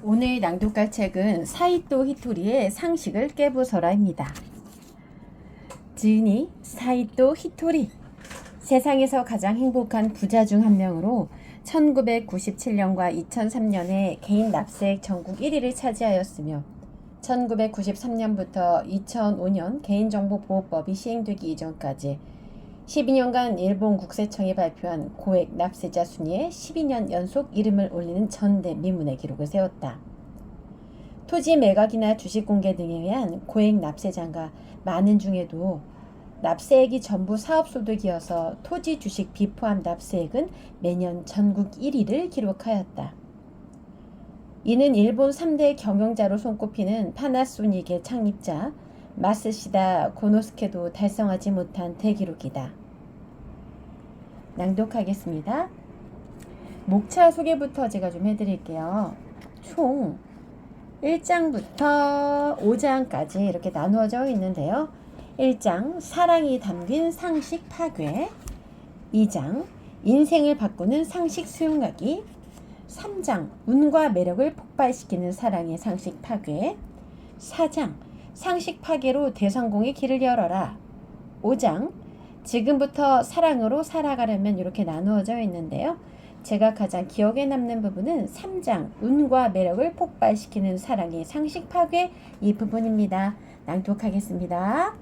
오늘 낭독할 책은 사이토 히토리의 상식을 깨부숴라입니다. 지은이 사이토 히토리, 세상에서 가장 행복한 부자 중 한 명으로 1997년과 2003년에 개인 납세액 전국 1위를 차지하였으며 1993년부터 2005년 개인정보보호법이 시행되기 이전까지 12년간 일본 국세청이 발표한 고액 납세자 순위에 12년 연속 이름을 올리는 전대미문의 기록을 세웠다. 토지 매각이나 주식 공개 등에 의한 고액 납세자가 많은 중에도 납세액이 전부 사업소득이어서 토지 주식 비포함 납세액은 매년 전국 1위를 기록하였다. 이는 일본 3대 경영자로 손꼽히는 파나소닉의 창립자 마쓰시다 고노스케도 달성하지 못한 대기록이다. 낭독하겠습니다. 목차 소개부터 제가 좀 해드릴게요. 총 1장부터 5장까지 이렇게 나누어져 있는데요. 1장 사랑이 담긴 상식 파괴, 2장 인생을 바꾸는 상식 수용하기, 3장 운과 매력을 폭발시키는 사랑의 상식 파괴, 4장 상식 파괴로 대성공의 길을 열어라, 5장 지금부터 사랑으로 살아가려면 이렇게 나누어져 있는데요. 제가 가장 기억에 남는 부분은 3장 운과 매력을 폭발시키는 사랑의 상식 파괴 이 부분입니다. 낭독하겠습니다.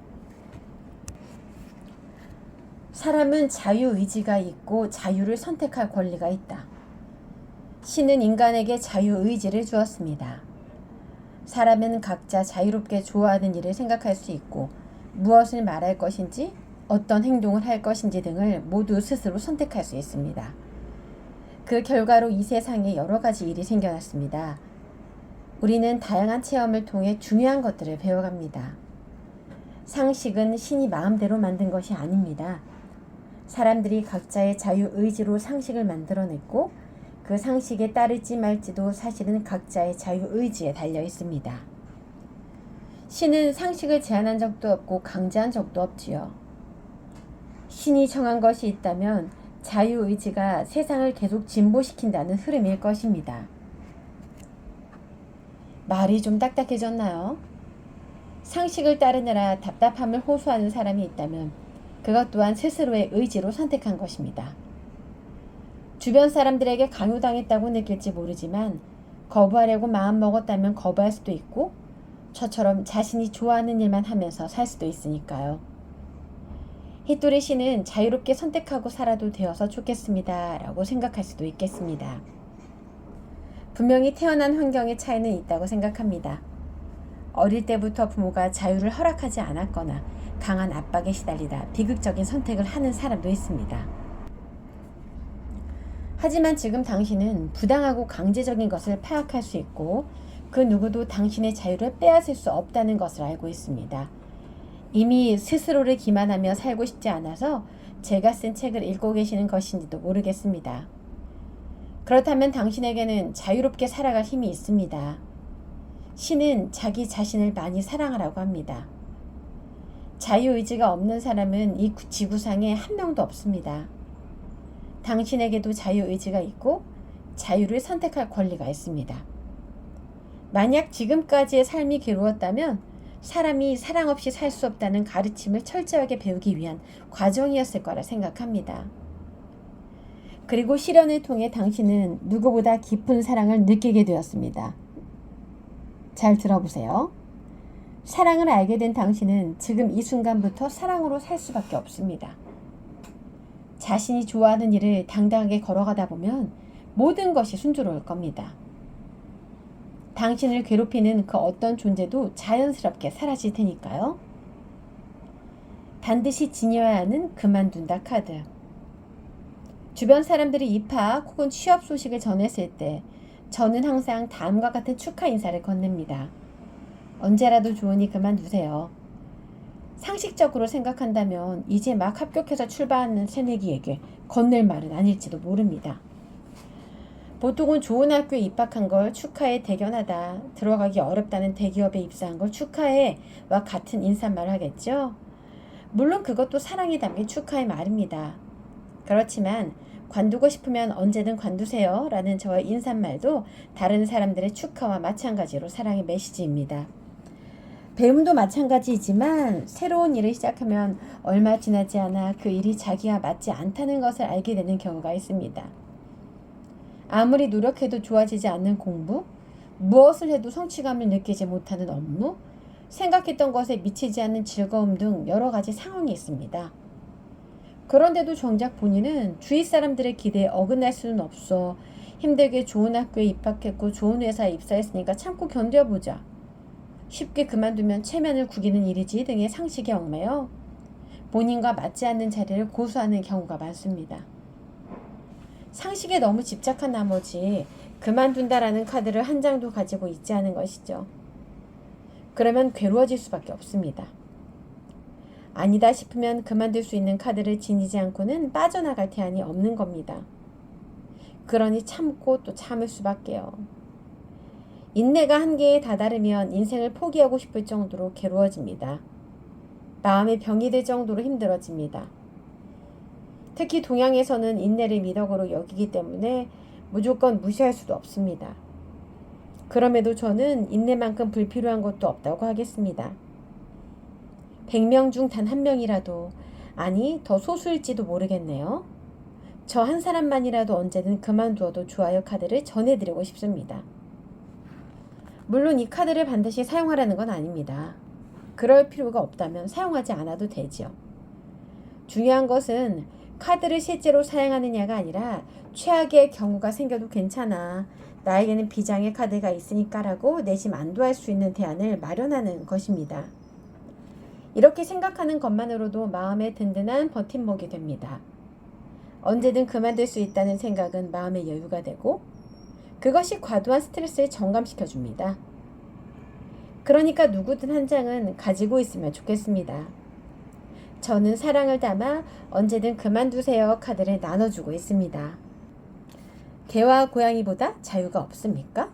사람은 자유의지가 있고 자유를 선택할 권리가 있다. 신은 인간에게 자유의지를 주었습니다. 사람은 각자 자유롭게 좋아하는 일을 생각할 수 있고 무엇을 말할 것인지 어떤 행동을 할 것인지 등을 모두 스스로 선택할 수 있습니다. 그 결과로 이 세상에 여러 가지 일이 생겨났습니다. 우리는 다양한 체험을 통해 중요한 것들을 배워갑니다. 상식은 신이 마음대로 만든 것이 아닙니다. 사람들이 각자의 자유의지로 상식을 만들어냈고 그 상식에 따를지 말지도 사실은 각자의 자유의지에 달려 있습니다. 신은 상식을 제한한 적도 없고 강제한 적도 없지요. 신이 정한 것이 있다면 자유의지가 세상을 계속 진보시킨다는 흐름일 것입니다. 말이 좀 딱딱해졌나요? 상식을 따르느라 답답함을 호소하는 사람이 있다면 그것 또한 스스로의 의지로 선택한 것입니다. 주변 사람들에게 강요당했다고 느낄지 모르지만 거부하려고 마음먹었다면 거부할 수도 있고 저처럼 자신이 좋아하는 일만 하면서 살 수도 있으니까요. 히토리 씨는 자유롭게 선택하고 살아도 되어서 좋겠습니다 라고 생각할 수도 있겠습니다. 분명히 태어난 환경의 차이는 있다고 생각합니다. 어릴 때부터 부모가 자유를 허락하지 않았거나 강한 압박에 시달리다 비극적인 선택을 하는 사람도 있습니다. 하지만 지금 당신은 부당하고 강제적인 것을 파악할 수 있고 그 누구도 당신의 자유를 빼앗을 수 없다는 것을 알고 있습니다. 이미 스스로를 기만하며 살고 싶지 않아서 제가 쓴 책을 읽고 계시는 것인지도 모르겠습니다. 그렇다면 당신에게는 자유롭게 살아갈 힘이 있습니다. 신은 자기 자신을 많이 사랑하라고 합니다. 자유의지가 없는 사람은 이 지구상에 한 명도 없습니다. 당신에게도 자유의지가 있고 자유를 선택할 권리가 있습니다. 만약 지금까지의 삶이 괴로웠다면 사람이 사랑 없이 살 수 없다는 가르침을 철저하게 배우기 위한 과정이었을 거라 생각합니다. 그리고 시련을 통해 당신은 누구보다 깊은 사랑을 느끼게 되었습니다. 잘 들어보세요. 사랑을 알게 된 당신은 지금 이 순간부터 사랑으로 살 수밖에 없습니다. 자신이 좋아하는 일을 당당하게 걸어가다 보면 모든 것이 순조로울 겁니다. 당신을 괴롭히는 그 어떤 존재도 자연스럽게 사라질 테니까요. 반드시 지녀야 하는 그만둔다 카드. 주변 사람들이 입학 혹은 취업 소식을 전했을 때 저는 항상 다음과 같은 축하 인사를 건넵니다. 언제라도 좋으니 그만두세요. 상식적으로 생각한다면 이제 막 합격해서 출발하는 새내기에게 건넬 말은 아닐지도 모릅니다. 보통은 좋은 학교에 입학한 걸 축하해 대견하다, 들어가기 어렵다는 대기업에 입사한 걸 축하해와 같은 인사말을 하겠죠. 물론 그것도 사랑이 담긴 축하의 말입니다. 그렇지만 관두고 싶으면 언제든 관두세요 라는 저의 인사말도 다른 사람들의 축하와 마찬가지로 사랑의 메시지입니다. 배움도 마찬가지이지만 새로운 일을 시작하면 얼마 지나지 않아 그 일이 자기와 맞지 않다는 것을 알게 되는 경우가 있습니다. 아무리 노력해도 좋아지지 않는 공부, 무엇을 해도 성취감을 느끼지 못하는 업무, 생각했던 것에 미치지 않는 즐거움 등 여러 가지 상황이 있습니다. 그런데도 정작 본인은 주위 사람들의 기대에 어긋날 수는 없어 힘들게 좋은 학교에 입학했고 좋은 회사에 입사했으니까 참고 견뎌보자. 쉽게 그만두면 체면을 구기는 일이지 등의 상식에 얽매여 본인과 맞지 않는 자리를 고수하는 경우가 많습니다. 상식에 너무 집착한 나머지 그만둔다라는 카드를 한 장도 가지고 있지 않은 것이죠. 그러면 괴로워질 수밖에 없습니다. 아니다 싶으면 그만둘 수 있는 카드를 지니지 않고는 빠져나갈 태안이 없는 겁니다. 그러니 참고 또 참을 수밖에요. 인내가 한계에 다다르면 인생을 포기하고 싶을 정도로 괴로워집니다. 마음의 병이 될 정도로 힘들어집니다. 특히 동양에서는 인내를 미덕으로 여기기 때문에 무조건 무시할 수도 없습니다. 그럼에도 저는 인내만큼 불필요한 것도 없다고 하겠습니다. 100명 중 단 한 명이라도, 아니 더 소수일지도 모르겠네요. 저 한 사람만이라도 언제든 그만두어도 좋아요 카드를 전해드리고 싶습니다. 물론 이 카드를 반드시 사용하라는 건 아닙니다. 그럴 필요가 없다면 사용하지 않아도 되지요. 중요한 것은 카드를 실제로 사용하느냐가 아니라 최악의 경우가 생겨도 괜찮아. 나에게는 비장의 카드가 있으니까 라고 내심 안도할 수 있는 대안을 마련하는 것입니다. 이렇게 생각하는 것만으로도 마음의 든든한 버팀목이 됩니다. 언제든 그만둘 수 있다는 생각은 마음의 여유가 되고 그것이 과도한 스트레스를 정감시켜줍니다. 그러니까 누구든 한 장은 가지고 있으면 좋겠습니다. 저는 사랑을 담아 언제든 그만두세요 카드를 나눠주고 있습니다. 개와 고양이보다 자유가 없습니까?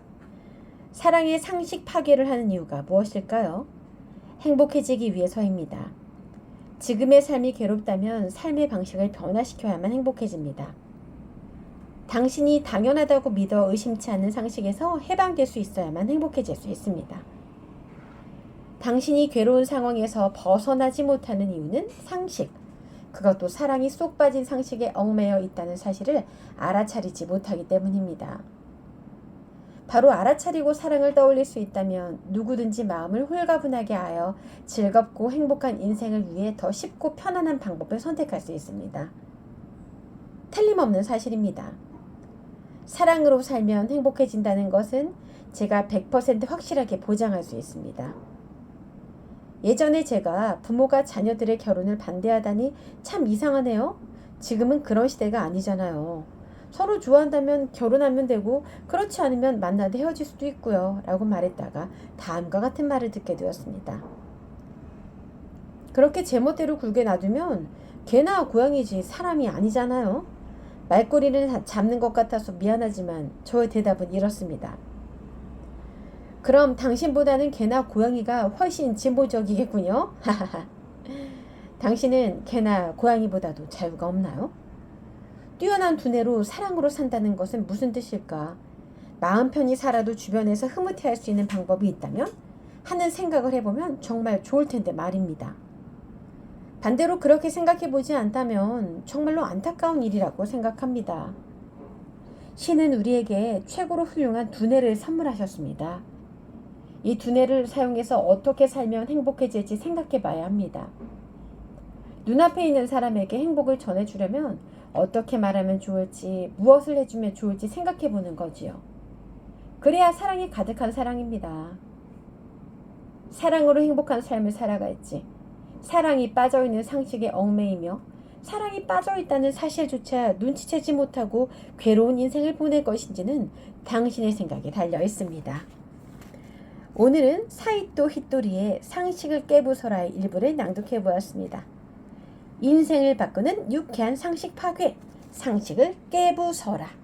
사랑의 상식 파괴를 하는 이유가 무엇일까요? 행복해지기 위해서입니다. 지금의 삶이 괴롭다면 삶의 방식을 변화시켜야만 행복해집니다. 당신이 당연하다고 믿어 의심치 않는 상식에서 해방될 수 있어야만 행복해질 수 있습니다. 당신이 괴로운 상황에서 벗어나지 못하는 이유는 상식, 그것도 사랑이 쏙 빠진 상식에 얽매여 있다는 사실을 알아차리지 못하기 때문입니다. 바로 알아차리고 사랑을 떠올릴 수 있다면 누구든지 마음을 홀가분하게 하여 즐겁고 행복한 인생을 위해 더 쉽고 편안한 방법을 선택할 수 있습니다. 틀림없는 사실입니다. 사랑으로 살면 행복해진다는 것은 제가 100% 확실하게 보장할 수 있습니다. 예전에 제가 부모가 자녀들의 결혼을 반대하다니 참 이상하네요. 지금은 그런 시대가 아니잖아요. 서로 좋아한다면 결혼하면 되고 그렇지 않으면 만나도 헤어질 수도 있고요 라고 말했다가 다음과 같은 말을 듣게 되었습니다. 그렇게 제멋대로 굴게 놔두면 개나 고양이지 사람이 아니잖아요. 말꼬리를 잡는 것 같아서 미안하지만 저의 대답은 이렇습니다. 그럼 당신보다는 개나 고양이가 훨씬 진보적이겠군요. 당신은 개나 고양이보다도 자유가 없나요? 뛰어난 두뇌로 사랑으로 산다는 것은 무슨 뜻일까? 마음 편히 살아도 주변에서 흐뭇해할 수 있는 방법이 있다면? 하는 생각을 해보면 정말 좋을 텐데 말입니다. 반대로 그렇게 생각해보지 않다면 정말로 안타까운 일이라고 생각합니다. 신은 우리에게 최고로 훌륭한 두뇌를 선물하셨습니다. 이 두뇌를 사용해서 어떻게 살면 행복해질지 생각해봐야 합니다. 눈앞에 있는 사람에게 행복을 전해주려면 어떻게 말하면 좋을지, 무엇을 해주면 좋을지 생각해보는 거지요. 그래야 사랑이 가득한 사랑입니다. 사랑으로 행복한 삶을 살아갈지, 사랑이 빠져있는 상식에 얽매이며 사랑이 빠져있다는 사실조차 눈치채지 못하고 괴로운 인생을 보낼 것인지는 당신의 생각에 달려 있습니다. 오늘은 사이토 히토리의 상식을 깨부숴라의 일부를 낭독해 보았습니다. 인생을 바꾸는 유쾌한 상식 파괴, 상식을 깨부숴라.